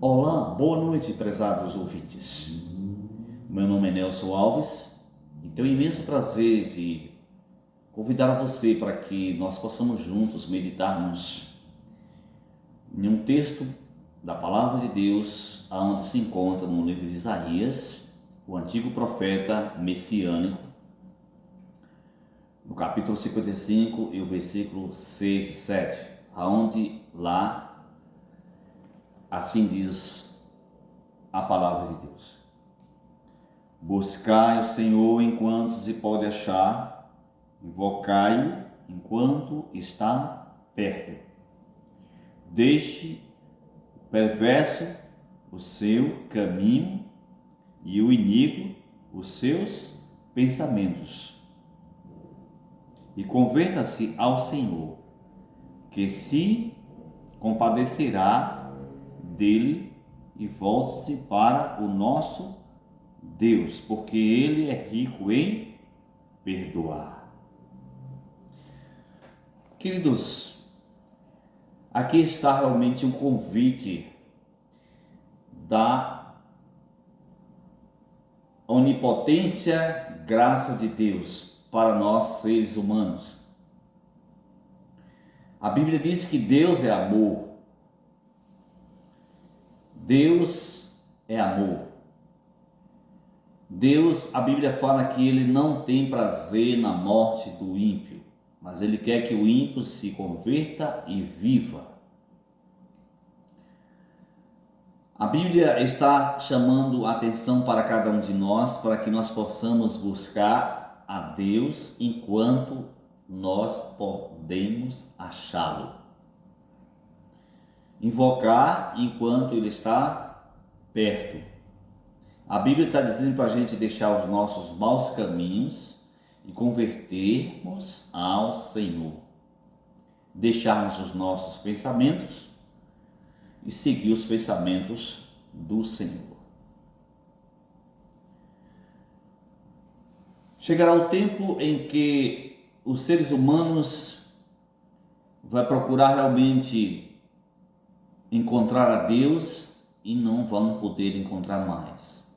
Olá, boa noite, prezados ouvintes. Meu nome é Nelson Alves e tenho o imenso prazer de convidar você para que nós possamos juntos meditarmos em um texto da Palavra de Deus, onde se encontra no livro de Isaías, o antigo profeta messiânico, no capítulo 55 e o versículo 6 e 7, onde lá assim diz a palavra de Deus: buscai o Senhor enquanto se pode achar, invocai-o enquanto está perto. Deixe o perverso o seu caminho e o iníquo os seus pensamentos, e converta-se ao Senhor, que se compadecerá dele, e volte-se para o nosso Deus, porque ele é rico em perdoar. Queridos, aqui está realmente um convite da onipotência, graça de Deus para nós seres humanos. A Bíblia diz que Deus é amor. Deus é amor. Deus, a Bíblia fala que ele não tem prazer na morte do ímpio, mas ele quer que o ímpio se converta e viva. A Bíblia está chamando a atenção para cada um de nós, para que nós possamos buscar a Deus enquanto nós podemos achá-lo. Invocar enquanto ele está perto. A Bíblia está dizendo para a gente deixar os nossos maus caminhos e convertermos ao Senhor. Deixarmos os nossos pensamentos e seguir os pensamentos do Senhor. Chegará o tempo em que os seres humanos vão procurar realmente encontrar a Deus e não vão poder encontrar mais.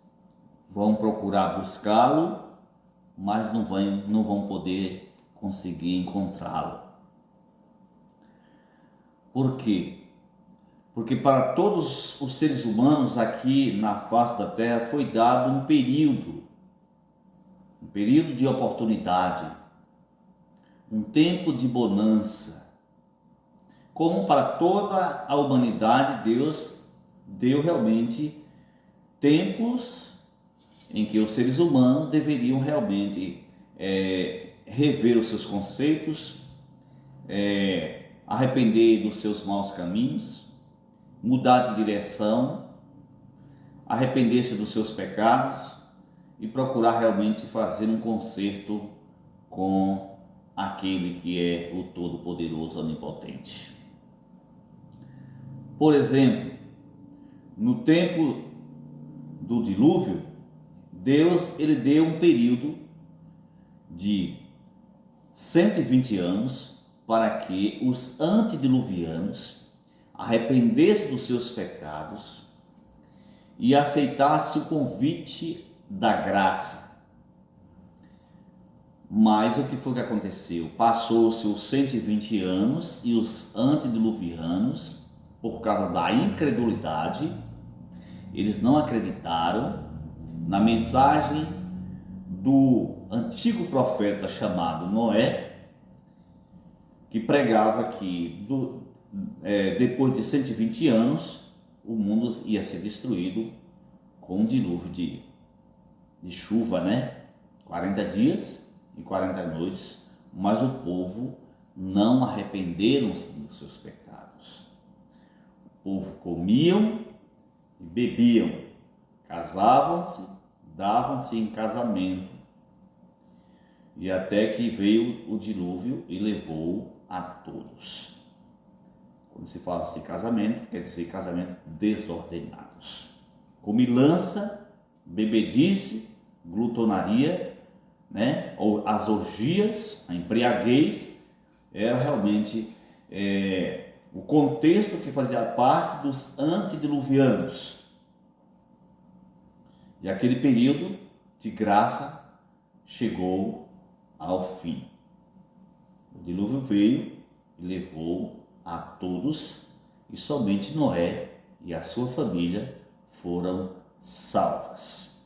Vão procurar buscá-lo, mas não vão poder conseguir encontrá-lo. Por quê? Porque para todos os seres humanos aqui na face da terra foi dado um período de oportunidade, um tempo de bonança. Como para toda a humanidade, Deus deu realmente tempos em que os seres humanos deveriam realmente rever os seus conceitos, arrepender dos seus maus caminhos, mudar de direção, arrepender-se dos seus pecados e procurar realmente fazer um concerto com aquele que é o Todo-Poderoso, Onipotente. Por exemplo, no tempo do dilúvio, Deus ele deu um período de 120 anos para que os antediluvianos arrependessem dos seus pecados e aceitassem o convite da graça. Mas o que foi que aconteceu? Passou-se os 120 anos e os antediluvianos, por causa da incredulidade, eles não acreditaram na mensagem do antigo profeta chamado Noé, que pregava que depois de 120 anos o mundo ia ser destruído com um dilúvio de chuva, 40 dias e 40 noites, mas o povo não arrependeram-se dos seus pecados. O povo comiam e bebiam, casavam-se, davam-se em casamento, e até que veio o dilúvio e levou a todos. Quando se fala assim casamento, quer dizer casamento desordenados. Comilança, bebedice, glutonaria, ou as orgias, a embriaguez, era realmente o contexto que fazia parte dos antediluvianos. E aquele período de graça chegou ao fim. O dilúvio veio e levou a todos, e somente Noé e a sua família foram salvas.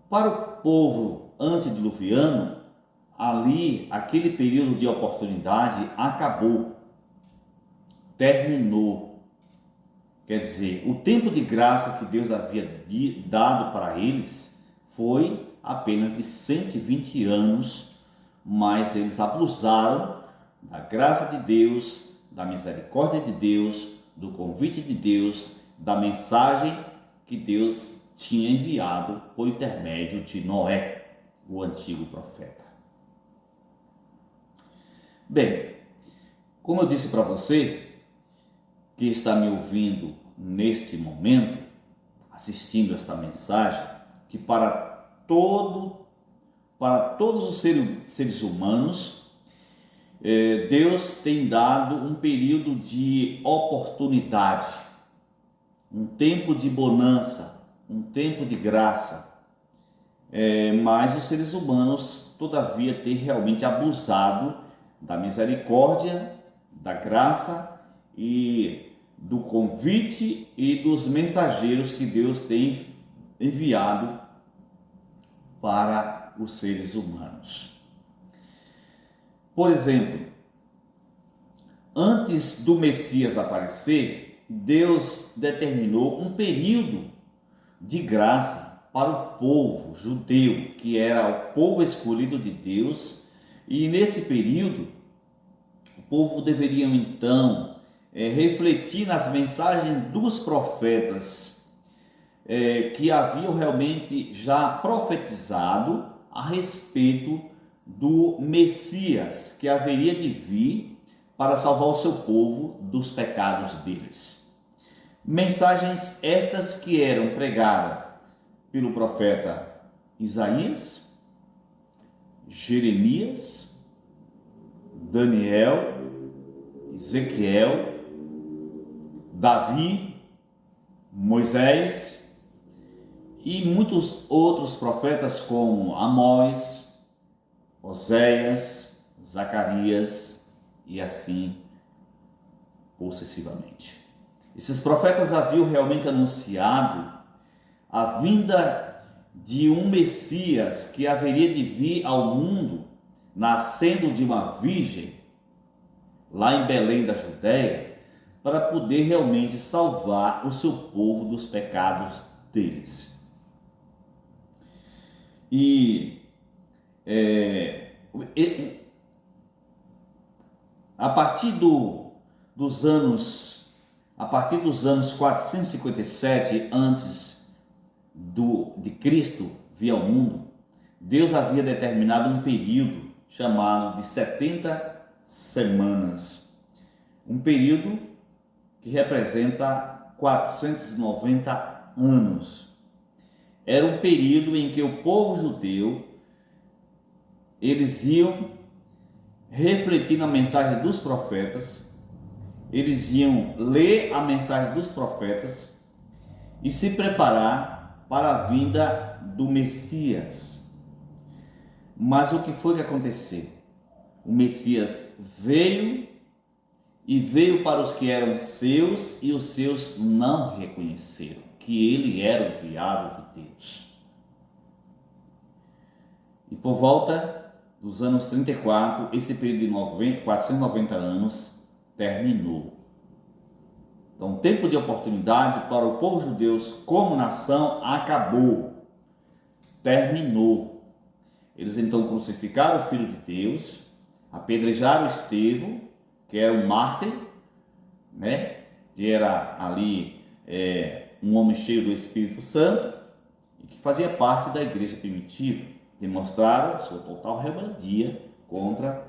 Para o povo antediluviano, ali, aquele período de oportunidade acabou, terminou. Quer dizer, o tempo de graça que Deus havia dado para eles foi apenas de 120 anos, mas eles abusaram da graça de Deus, da misericórdia de Deus, do convite de Deus, da mensagem que Deus tinha enviado por intermédio de Noé, o antigo profeta. Bem, como eu disse para você, que está me ouvindo neste momento, assistindo esta mensagem, que para todos os seres humanos, Deus tem dado um período de oportunidade, um tempo de bonança, um tempo de graça, mas os seres humanos, todavia, têm realmente abusado da misericórdia, da graça e do convite e dos mensageiros que Deus tem enviado para os seres humanos. Por exemplo, antes do Messias aparecer, Deus determinou um período de graça para o povo judeu, que era o povo escolhido de Deus, e nesse período o povo deveria então refletir nas mensagens dos profetas que haviam realmente já profetizado a respeito do Messias que haveria de vir para salvar o seu povo dos pecados deles. Mensagens estas que eram pregadas pelo profeta Isaías, Jeremias, Daniel, Ezequiel, Davi, Moisés e muitos outros profetas como Amós, Oséias, Zacarias e assim sucessivamente. Esses profetas haviam realmente anunciado a vinda de um Messias que haveria de vir ao mundo, nascendo de uma virgem, lá em Belém da Judéia, para poder realmente salvar o seu povo dos pecados deles. A partir dos anos 457 antes de Cristo vir ao mundo, Deus havia determinado um período chamado de 70 semanas, um período que representa 490 anos. Era um período em que o povo judeu, eles iam refletir na mensagem dos profetas, eles iam ler a mensagem dos profetas e se preparar para a vinda do Messias. Mas o que foi que aconteceu? O Messias veio e veio para os que eram seus, e os seus não reconheceram que ele era o enviado de Deus. E por volta dos anos 34, esse período de 490 anos terminou. Então, o tempo de oportunidade para o povo judeu como nação acabou, terminou. Eles então crucificaram o Filho de Deus, apedrejaram Estevão, que era um mártir, que era ali um homem cheio do Espírito Santo e que fazia parte da igreja primitiva. Demonstraram sua total rebeldia contra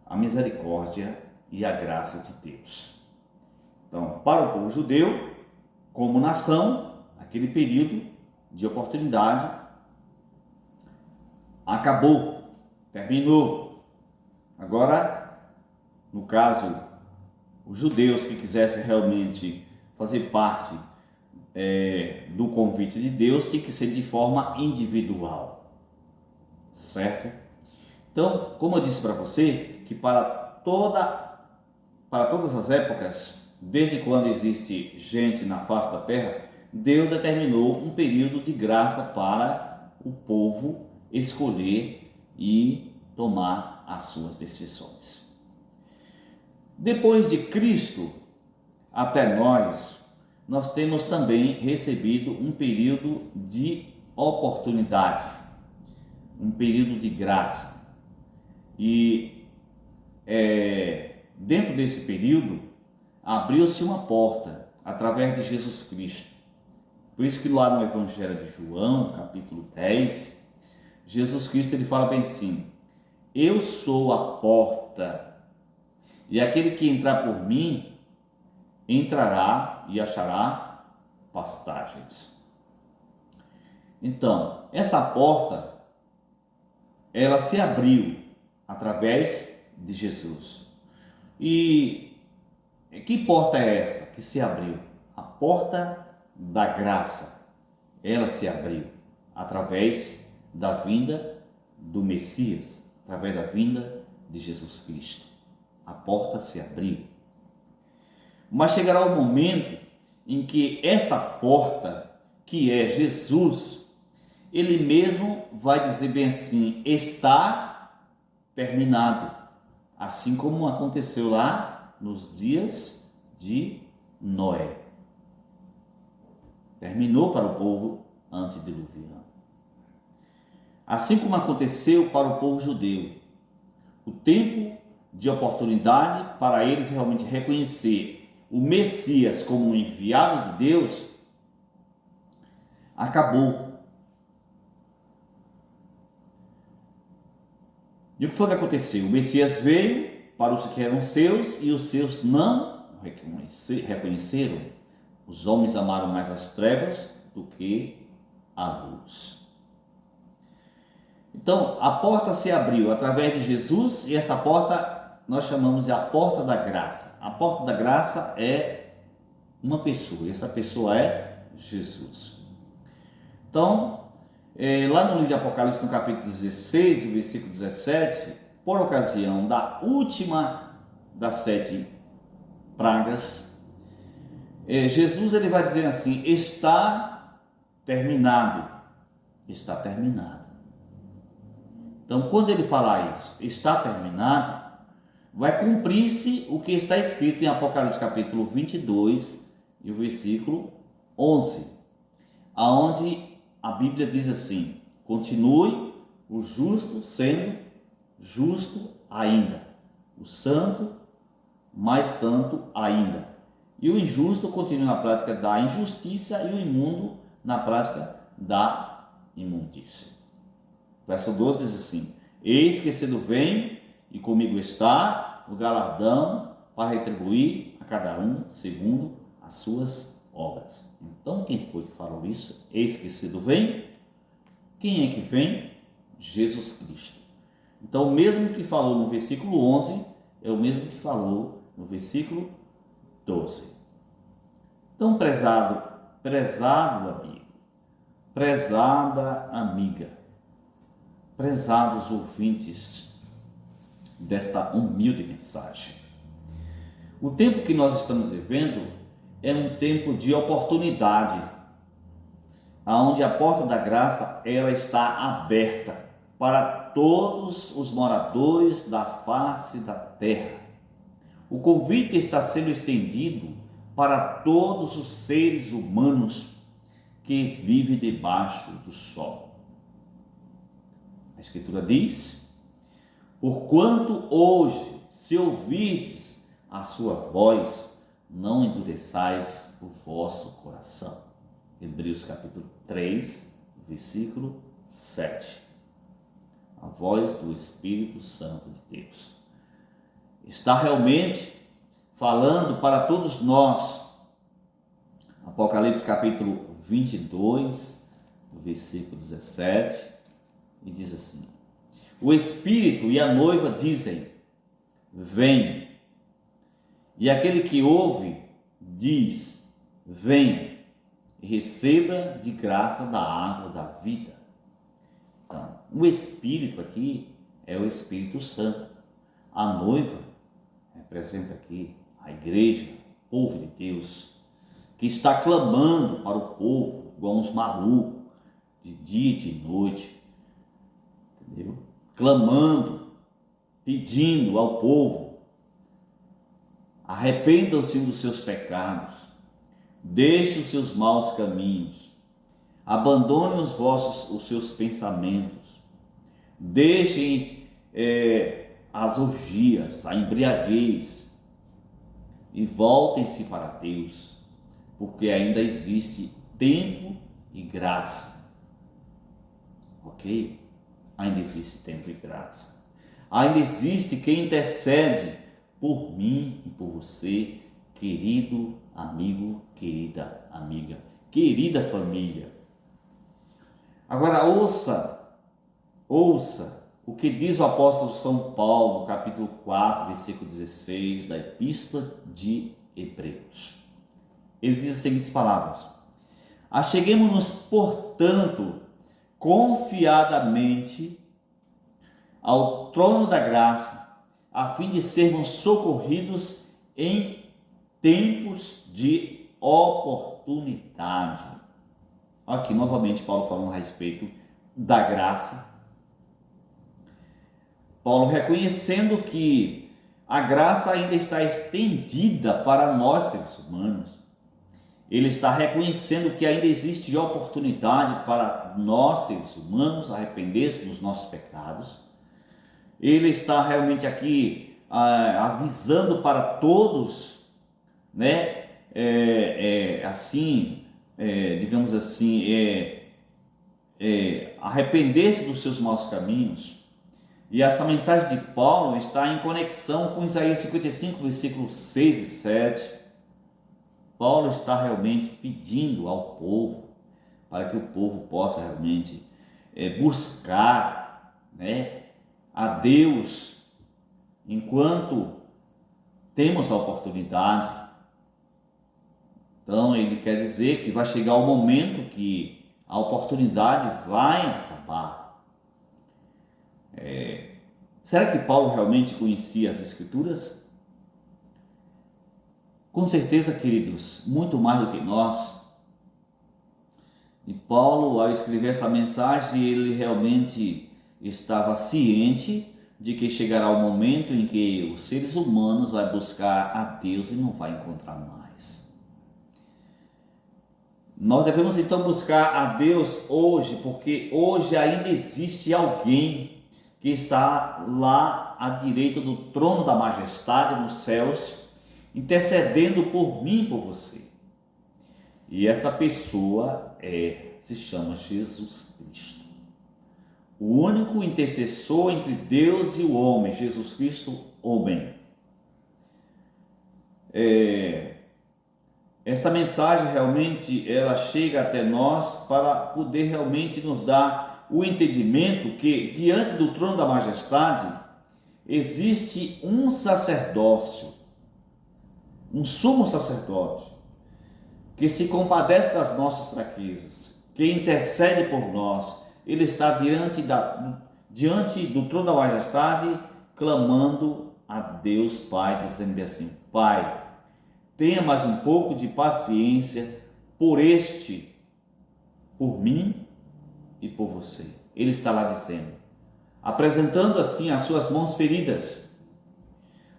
a misericórdia e a graça de Deus. Então, para o povo judeu, como nação, aquele período de oportunidade acabou, terminou. Agora, no caso, os judeus que quisessem realmente fazer parte do convite de Deus, tem que ser de forma individual, certo? Então, como eu disse para você, que para todas as épocas, desde quando existe gente na face da terra, Deus determinou um período de graça para o povo escolher e tomar as suas decisões. Depois de Cristo até nós temos também recebido um período de oportunidade, um período de graça. E dentro desse período, abriu-se uma porta através de Jesus Cristo. Por isso que lá no Evangelho de João, capítulo 10, Jesus Cristo ele fala bem assim: eu sou a porta, e aquele que entrar por mim, entrará e achará pastagens. Então, essa porta, ela se abriu através de Jesus. E que porta é essa que se abriu? A porta da graça. Ela se abriu através da vinda do Messias, através da vinda de Jesus Cristo. A porta se abriu. Mas chegará o momento em que essa porta, que é Jesus, ele mesmo vai dizer bem assim: está terminado. Assim como aconteceu lá nos dias de Noé. Terminou para o povo antediluviano. Assim como aconteceu para o povo judeu. O tempo de oportunidade para eles realmente reconhecer o Messias como um enviado de Deus acabou. E o que foi que aconteceu? O Messias veio para os que eram seus e os seus não reconheceram. Os homens amaram mais as trevas do que a luz. Então, a porta se abriu através de Jesus e essa porta nós chamamos de a porta da graça. A porta da graça é uma pessoa, e essa pessoa é Jesus. Então, lá no livro de Apocalipse, no capítulo 16, o versículo 17, por ocasião da última das 7 pragas, Jesus ele vai dizer assim: está terminado. Está terminado. Então, quando ele falar isso, está terminado, vai cumprir-se o que está escrito em Apocalipse capítulo 22 e o versículo 11, aonde a Bíblia diz assim: continue o justo sendo justo ainda, o santo mais santo ainda, e o injusto continue na prática da injustiça e o imundo na prática da imundícia. Verso 12 diz assim: eis que cedo venho e comigo está o galardão para retribuir a cada um segundo as suas obras. Então, quem foi que falou isso? Eis que cedo vem. Quem é que vem? Jesus Cristo. Então, o mesmo que falou no versículo 11 é o mesmo que falou no versículo 12. Então, prezado amigo, prezada amiga, prezados ouvintes desta humilde mensagem, o tempo que nós estamos vivendo é um tempo de oportunidade, aonde a porta da graça ela está aberta para todos os moradores da face da terra. O convite está sendo estendido para todos os seres humanos que vivem debaixo do sol. A Escritura diz: porquanto hoje, se ouvirdes a sua voz, não endureçais o vosso coração. Hebreus capítulo 3, versículo 7. A voz do Espírito Santo de Deus está realmente falando para todos nós. Apocalipse capítulo 22, versículo 17, e diz assim: o Espírito e a noiva dizem: vem. E aquele que ouve diz: venha e receba de graça da água da vida. Então, o Espírito aqui é o Espírito Santo. A noiva representa aqui a igreja, o povo de Deus, que está clamando para o povo, igual uns malucos, de dia e de noite, entendeu? Clamando, pedindo ao povo: arrependam-se dos seus pecados, deixem os seus maus caminhos, abandonem os seus pensamentos, deixem as orgias, a embriaguez e voltem-se para Deus, porque ainda existe tempo e graça. Ok? Ainda existe tempo e graça. Ainda existe quem intercede por mim e por você, querido amigo, querida amiga, querida família. Agora ouça o que diz o apóstolo São Paulo, capítulo 4, versículo 16 da Epístola de Hebreus. Ele diz as seguintes palavras: acheguemo-nos, portanto, confiadamente ao trono da graça, a fim de sermos socorridos em tempos de oportunidade. Aqui novamente Paulo falando a respeito da graça. Paulo reconhecendo que a graça ainda está estendida para nós seres humanos. Ele está reconhecendo que ainda existe oportunidade para nós seres humanos arrepender-se dos nossos pecados. Ele está realmente aqui avisando para todos, né? Digamos assim, arrepender-se dos seus maus caminhos. E essa mensagem de Paulo está em conexão com Isaías 55, versículos 6 e 7. Paulo está realmente pedindo ao povo, para que o povo possa realmente buscar, né, a Deus, enquanto temos a oportunidade. Então ele quer dizer que vai chegar o momento que a oportunidade vai acabar. Será que Paulo realmente conhecia as Escrituras? Com certeza, queridos, muito mais do que nós. E Paulo, ao escrever essa mensagem, ele realmente estava ciente de que chegará o momento em que os seres humanos vão buscar a Deus e não vai encontrar mais. Nós devemos então buscar a Deus hoje, porque hoje ainda existe alguém que está lá à direita do trono da majestade nos céus, intercedendo por mim e por você. E essa pessoa se chama Jesus Cristo. O único intercessor entre Deus e o homem, Jesus Cristo, homem. Esta mensagem realmente ela chega até nós para poder realmente nos dar o entendimento que diante do trono da majestade existe um sacerdócio, um sumo sacerdote, que se compadece das nossas fraquezas, que intercede por nós. Ele está diante do trono da majestade, clamando a Deus Pai, dizendo assim: Pai, tenha mais um pouco de paciência por mim e por você. Ele está lá dizendo, apresentando assim as suas mãos feridas,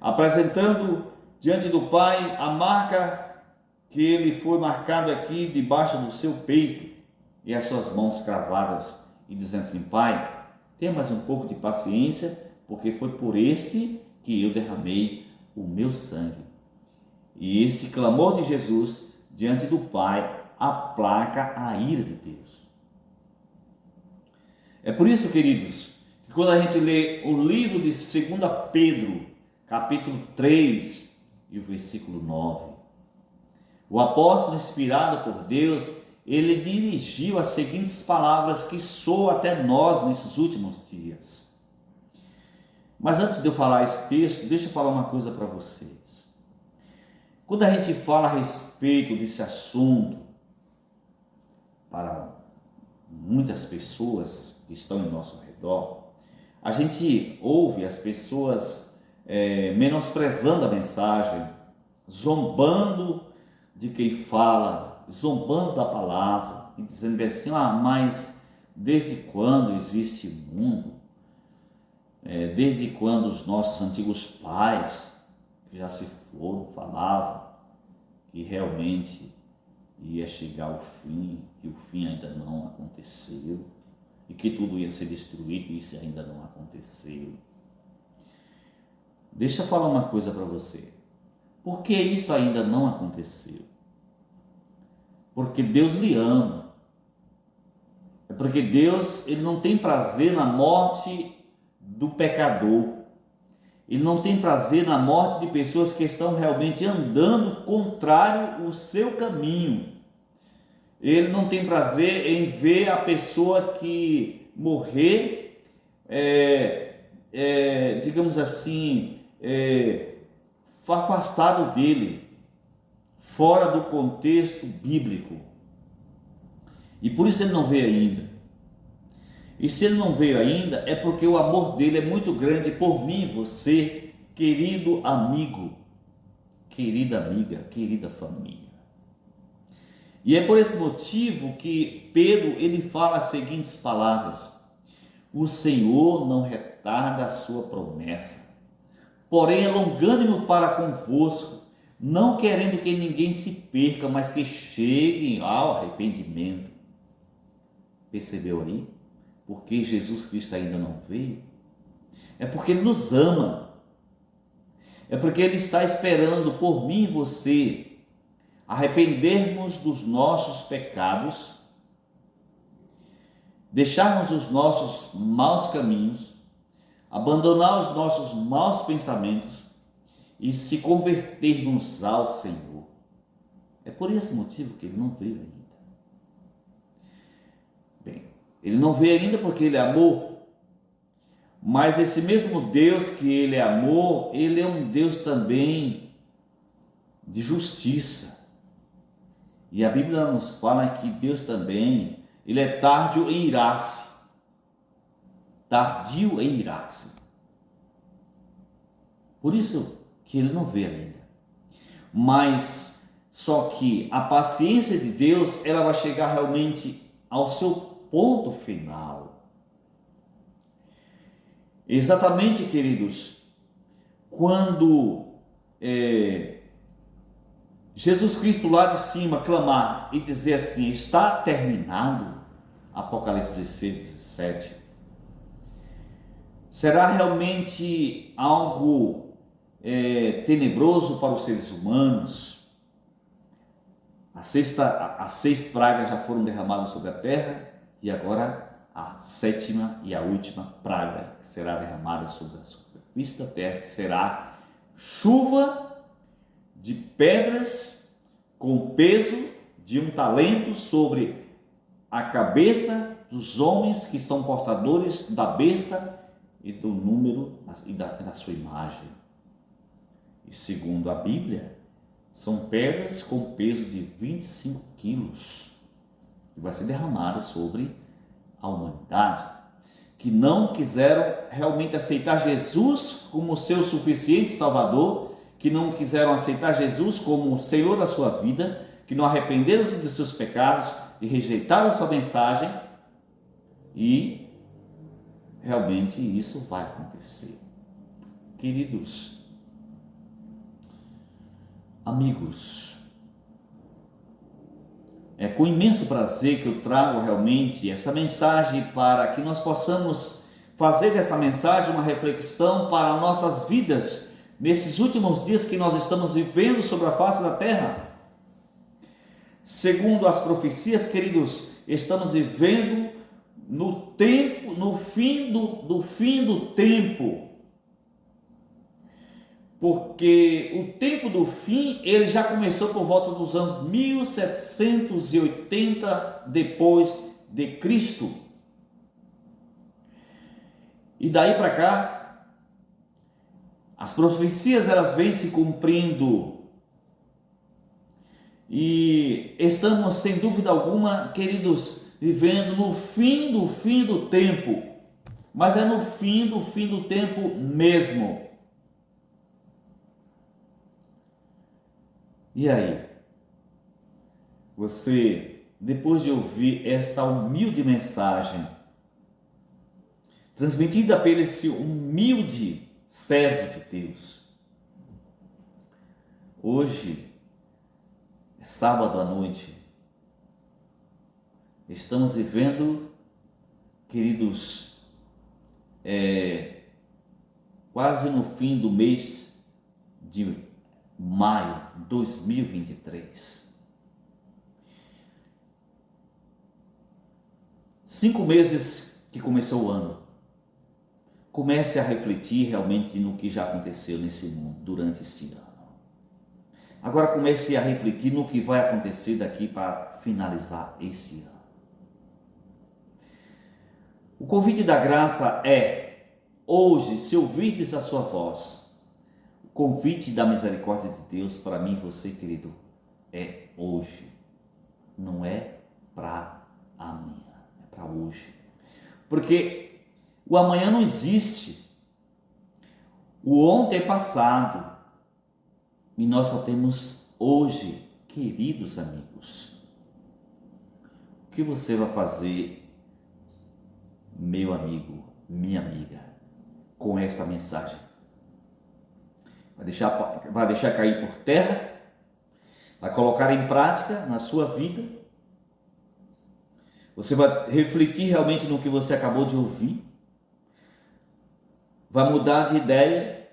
apresentando diante do Pai a marca que ele foi marcado aqui debaixo do seu peito e as suas mãos cravadas, e dizendo assim: Pai, tenha mais um pouco de paciência, porque foi por este que eu derramei o meu sangue. E esse clamor de Jesus diante do Pai aplaca a ira de Deus. É por isso, queridos, que quando a gente lê o livro de 2 Pedro, capítulo 3 e o versículo 9, o apóstolo, inspirado por Deus, ele dirigiu as seguintes palavras que soam até nós nesses últimos dias. Mas antes de eu falar esse texto, deixa eu falar uma coisa para vocês. Quando a gente fala a respeito desse assunto, para muitas pessoas que estão em nosso redor, a gente ouve as pessoas menosprezando a mensagem, zombando de quem fala, zombando da palavra e dizendo bem assim: mas desde quando existe mundo? Desde quando os nossos antigos pais, que já se foram, falavam que realmente ia chegar o fim, que o fim ainda não aconteceu e que tudo ia ser destruído, e isso ainda não aconteceu. Deixa eu falar uma coisa para você. Por que isso ainda não aconteceu? Porque Deus lhe ama. É porque Deus, ele não tem prazer na morte do pecador. Ele não tem prazer na morte de pessoas que estão realmente andando contrário ao seu caminho. Ele não tem prazer em ver a pessoa que morrer, digamos assim, afastado dele, fora do contexto bíblico. E por isso ele não veio ainda. E se ele não veio ainda, é porque o amor dele é muito grande por mim e você, querido amigo, querida amiga, querida família. E é por esse motivo que Pedro, ele fala as seguintes palavras: o Senhor não retarda a sua promessa, porém é longânimo para convosco, não querendo que ninguém se perca, mas que cheguem ao arrependimento. Percebeu aí? Porque Jesus Cristo ainda não veio? É porque Ele nos ama. É porque Ele está esperando por mim e você arrependermos dos nossos pecados, deixarmos os nossos maus caminhos, abandonar os nossos maus pensamentos e se convertermos ao Senhor. É por esse motivo que Ele não veio ainda. Bem, Ele não veio ainda porque Ele é amor, mas esse mesmo Deus que Ele é amor, Ele é um Deus também de justiça. E a Bíblia nos fala que Deus também, Ele é tardio em irar-se. Tardio em irar-se. Por isso que Ele não veio ainda. Mas, só que a paciência de Deus, ela vai chegar realmente ao seu ponto final. Exatamente, queridos, quando Jesus Cristo lá de cima clamar e dizer assim: está terminado, Apocalipse 16, 17, será realmente algo tenebroso para os seres humanos. As 6 pragas já foram derramadas sobre a terra, e agora a 7ª e a última praga que será derramada sobre a superfície da terra, que será chuva de pedras com peso de 1 talento sobre a cabeça dos homens que são portadores da besta e do número e da sua imagem. E segundo a Bíblia, são pedras com peso de 25 quilos que vai ser derramada sobre a humanidade, que não quiseram realmente aceitar Jesus como seu suficiente Salvador, que não quiseram aceitar Jesus como o Senhor da sua vida, que não arrependeram-se dos seus pecados e rejeitaram a sua mensagem, e realmente isso vai acontecer. Queridos amigos, é com imenso prazer que eu trago realmente essa mensagem para que nós possamos fazer dessa mensagem uma reflexão para nossas vidas nesses últimos dias que nós estamos vivendo sobre a face da terra. Segundo as profecias, queridos, estamos vivendo no fim do tempo. Porque o tempo do fim, ele já começou por volta dos anos 1780 depois de Cristo. E daí para cá, as profecias elas vêm se cumprindo E estamos, sem dúvida alguma, queridos, vivendo no fim do tempo. Mas é no fim do tempo mesmo. E aí? Você, depois de ouvir esta humilde mensagem, transmitida por esse humilde servo de Deus, hoje é sábado à noite, estamos vivendo, queridos, quase no fim do mês de maio de 2023. 5 meses que começou o ano. Comece a refletir realmente no que já aconteceu nesse mundo durante este ano. Agora comece a refletir no que vai acontecer daqui para finalizar este ano. O convite da graça é, hoje, se ouvirdes a sua voz, o convite da misericórdia de Deus para mim e você, querido, é hoje. Não é para amanhã. Para hoje, porque o amanhã não existe, o ontem é passado e nós só temos hoje, queridos amigos. O que você vai fazer, meu amigo, minha amiga, com esta mensagem? Vai deixar cair por terra? Vai colocar em prática na sua vida? Você vai refletir realmente no que você acabou de ouvir? Vai mudar de ideia?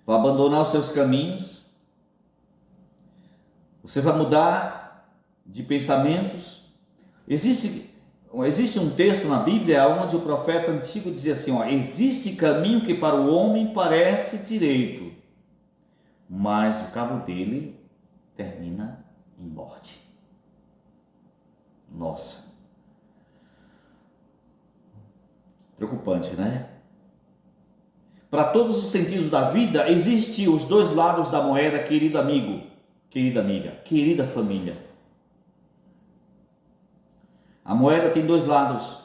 Vai abandonar os seus caminhos? Você vai mudar de pensamentos? Existe um texto na Bíblia onde o profeta antigo dizia assim, existe caminho que para o homem parece direito, mas o cabo dele termina em morte. Nossa, preocupante, né? Para todos os sentidos da vida, existem os dois lados da moeda, querido amigo, querida amiga, querida família. A moeda tem dois lados.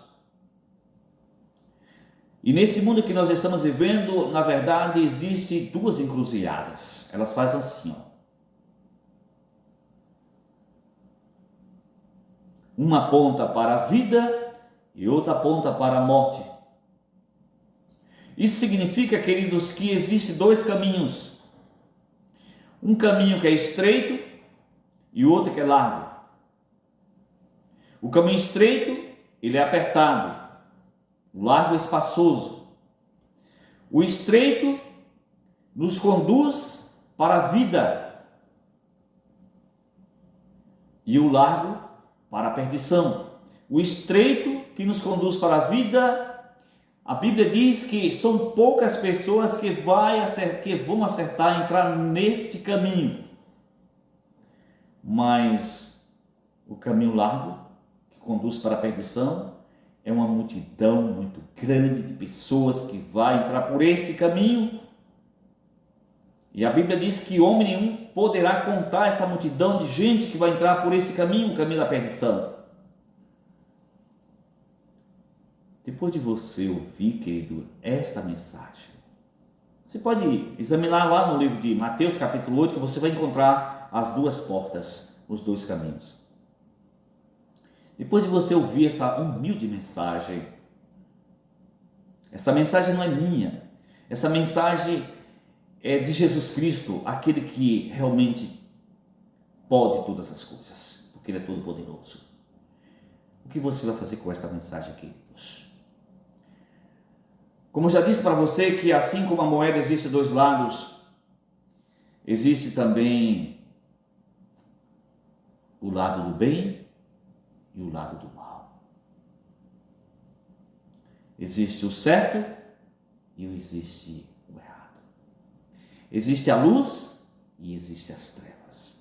E nesse mundo que nós estamos vivendo, na verdade, existem duas encruzilhadas. Elas fazem assim, Uma ponta para a vida e outra ponta para a morte. Isso significa, queridos, que existem dois caminhos. Um caminho que é estreito e outro que é largo. O caminho estreito, ele é apertado. O largo é espaçoso. O estreito nos conduz para a vida. E o largo para a perdição. O estreito que nos conduz para a vida, a Bíblia diz que são poucas pessoas que vão acertar entrar neste caminho. Mas o caminho largo, que conduz para a perdição, é uma multidão muito grande de pessoas que vai entrar por este caminho. E a Bíblia diz que homem nenhum poderá contar essa multidão de gente que vai entrar por este caminho, o caminho da perdição. Depois de você ouvir, querido, esta mensagem, você pode examinar lá no livro de Mateus capítulo 8, que você vai encontrar as duas portas, os dois caminhos. Depois de você ouvir esta humilde mensagem, essa mensagem não é minha, essa mensagem é de Jesus Cristo, aquele que realmente pode todas as coisas, porque Ele é todo poderoso. O que você vai fazer com esta mensagem, queridos? Como eu já disse para você que assim como a moeda existe dois lados, existe também o lado do bem e o lado do mal. Existe o certo e existe o errado. Existe a luz e existe as trevas.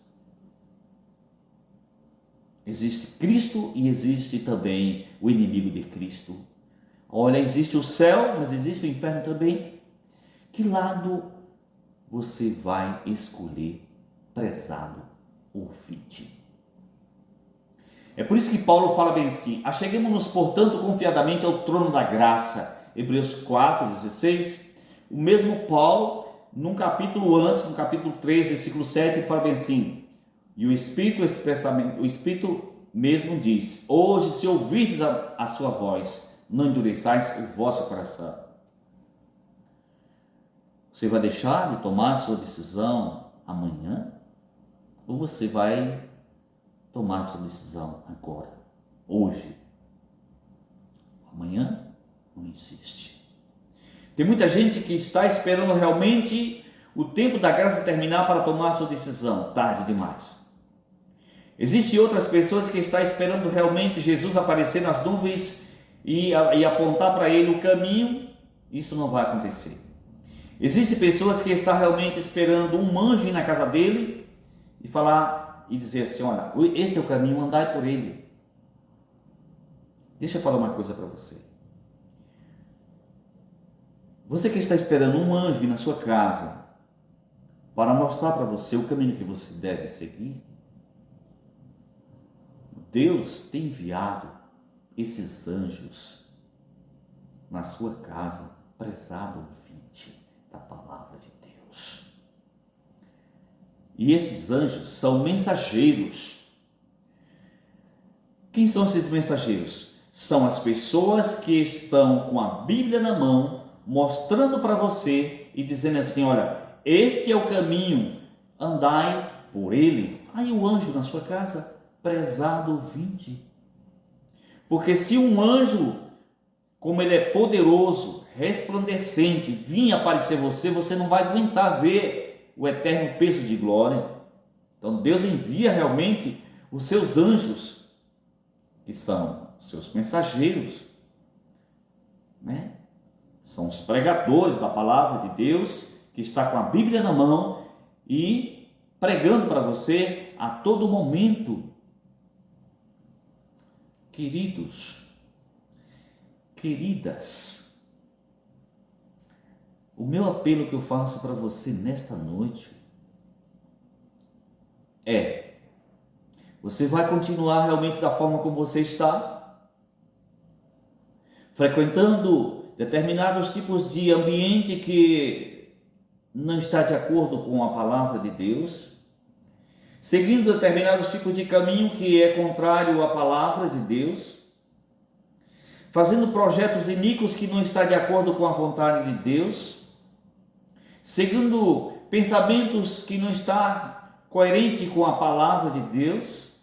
Existe Cristo e existe também o inimigo de Cristo. Olha, existe o céu, mas existe o inferno também. Que lado você vai escolher prezado ouvinte. É por isso que Paulo fala bem assim: acheguemo-nos, portanto, confiadamente ao trono da graça. Hebreus 4,16. O mesmo Paulo, num capítulo antes, no capítulo 3, versículo 7, ele fala bem assim: e o Espírito expressamente, o Espírito mesmo diz: hoje, se ouvirdes a sua voz, não endureçais o vosso coração. Você vai deixar de tomar a sua decisão amanhã? Ou você vai tomar a sua decisão agora, hoje? Amanhã não existe. Tem muita gente que está esperando realmente o tempo da graça terminar para tomar a sua decisão. Tarde demais. Existem outras pessoas que estão esperando realmente Jesus aparecer nas nuvens e apontar para ele o caminho. Isso não vai acontecer. Existem pessoas que estão realmente esperando um anjo ir na casa dele e falar e dizer assim: olha, este é o caminho, andai por ele. Deixa eu falar uma coisa para você. Você que está esperando um anjo ir na sua casa para mostrar para você o caminho que você deve seguir, Deus tem enviado esses anjos na sua casa, prezado ouvinte da palavra de Deus. E esses anjos são mensageiros. Quem são esses mensageiros? São as pessoas que estão com a Bíblia na mão, mostrando para você e dizendo assim: olha, este é o caminho, andai por ele. Aí o anjo na sua casa, prezado ouvinte. Porque se um anjo, como ele é poderoso, resplandecente, vir aparecer você, você não vai aguentar ver o eterno peso de glória. Então Deus envia realmente os seus anjos, que são os seus mensageiros, né? São os pregadores da palavra de Deus, que está com a Bíblia na mão e pregando para você a todo momento. Queridos, queridas, o meu apelo que eu faço para você nesta noite é: você vai continuar realmente da forma como você está? Frequentando determinados tipos de ambiente que não está de acordo com a palavra de Deus? Seguindo determinados tipos de caminho que é contrário à palavra de Deus? Fazendo projetos iníquos que não está de acordo com a vontade de Deus? Seguindo pensamentos que não está coerente com a palavra de Deus?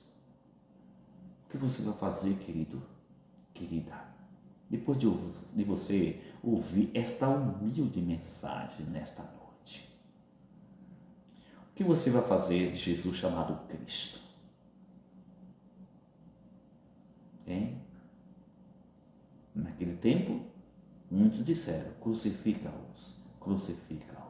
O que você vai fazer, querido, querida, depois de você ouvir esta humilde mensagem nesta noite? O que você vai fazer de Jesus chamado Cristo? Hein? Naquele tempo, muitos disseram: crucifica-os, crucifica-os.